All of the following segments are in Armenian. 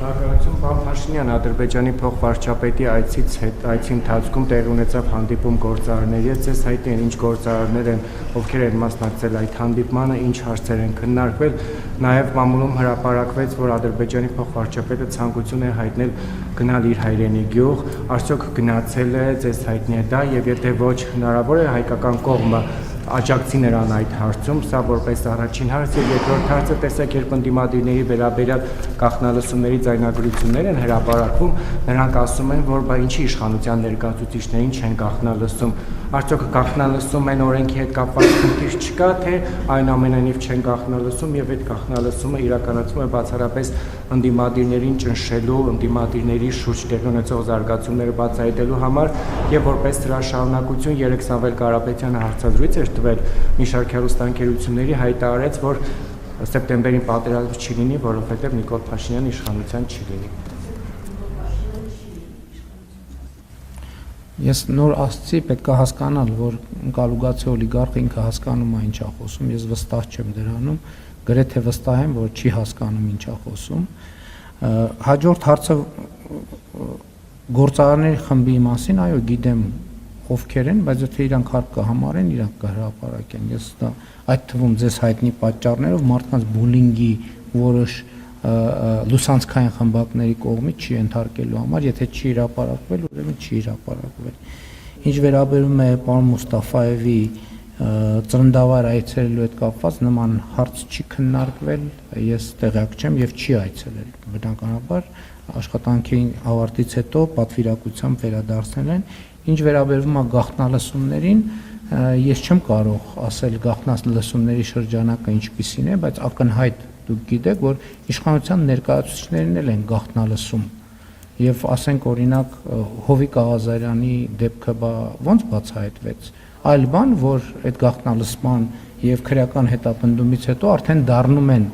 Շնորհակալություն, պարոն Փաշինյան, Ադրբեջանի փոխվարչապետի այցի ընթացքում տեղի ունեցավ հանդիպում գործարարների հետ, ձեզ հայտնի է ինչ գործարարներ են, ովքեր են մասնակցել այդ հանդիպմանը, ինչ հարցեր են քննարկվել, նաև մամուլում հրապարակվեց, որ Ադրբեջանի փոխվարչապետը ցանկություն է հայտնել գնալ իր հայրենի գյուղ, արդյոք գնացել է, ձեզ հայտնի է դա, եւ եթե ոչ, հնարավոր է հայկական կողմը աջակցի նրան այդ հարցում, սա որպես առաջին հարց եւ երկրորդ հարցը տեսեք, երբ ընդդիմադիրների վերաբերյալ գաղտնալսումների ձայնագրություններ են հրապարակվում, նրանք ասում են, որ բա ինչի իշխանության ներկայացուցիչներին չեն գաղտնալսում, արդյոք գաղտնալսում են օրենքի հետ կապված խնդիր չկա, թե այնուամենայնիվ չեն գաղտնալսում եւ այդ գաղտնալսումը իրականացվում է բացառապես ընդդիմադիրներին ճնշելու, ընդդիմադիրների շուրջ տեղի ունեցող զարգացումները բացահայտելու համար եւ որպես դրա շարունակություն 3 Սամվել Կարապետյանը հարցազրույց էր տվել մի շարք հեռուստաընկերությունների հայտարարեց, որ սեպտեմբերին պատերազմ չի լինի, որովհետեւ Նիկոլ Փաշինյանը իշխանության չի լինի։ Ես նոր ասացի, պետք է հասկանալ, որ կալուգացի օլիգարխը ինքը հասկանում է ինչ է խոսում, ես վստահ չեմ դրանում, գրեթե վստահ եմ, որ չի հասկանում ինչ է խոսում։ Հաջորդ հարցը գործարարների խմբի մասին, այո, գիտեմ ովքեր են, բայց եթե իրանք հարկ կհամարեն, իրանք կհրապարակեն։ Ես դա այդ թվում ձեզ հայտնի պատճառներով մարդկանց բուլինգի որոշ լուսանցքային խմբակների կողմից չի ենթարկելու համար, եթե չի հրապարակվել, ուրեմն չի հրապարակվել։ Ինչ վերաբերում է պարոն Մուստաֆաևի ծննդավայր այցելելու հետ կապված, նման հարց չի քննարկվել, ես տեղյակ չեմ եւ չի այցելել։ Բնականաբար աշխատանքի ավարտից հետո պատվիրակությամբ վերադարձնել են։ Ինչ վերաբերում է գաղտնալսումներին, ես չեմ կարող ասել գաղտնալսումների շրջանակը ինչպիսին է, բայց ակնհայտ դուք գիտեք, որ իշխանության ներկայացուցիչներն էլ են գաղտնալսում եւ ասենք օրինակ Հովիկ Աղազարյանի դեպքը ոնց բացահայտվեց, այլ բան, որ այդ գաղտնալսման եւ քրեական հետապնդումից հետո արդեն դառնում են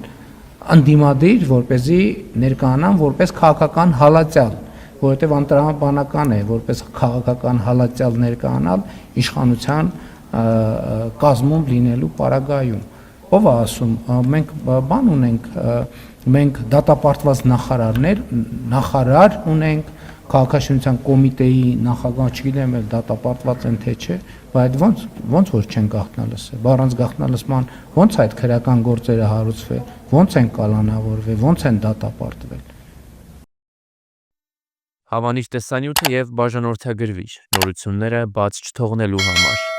անդիմադիր, որպեսզի ներկայանան որպես քաղաքական հալածյալ, որովհետեւ անտրամաբանական է որպես քաղաքական հալածյալ ներկայանալ իշխանության կազմում լինելու պարագայում։ Ով է ասում, մենք բան ունենք, մենք դատապարտված նախարար ունենք, քաղաքաշինության կոմիտեի նախագահ, չգիտեմ, դատապարտված են թե չէ, բայց ոնց որ չեն գաղտնալսել, առանց գաղտնալսման ոնց այդ քրեական գործերը հարուցվել, ոնց են կալանավորվել, ոնց են դատապարտվել։ Հավանիչ տեսանյութը եւ բաժանորդագրվիչ նորությունները բաց չթողնելու համար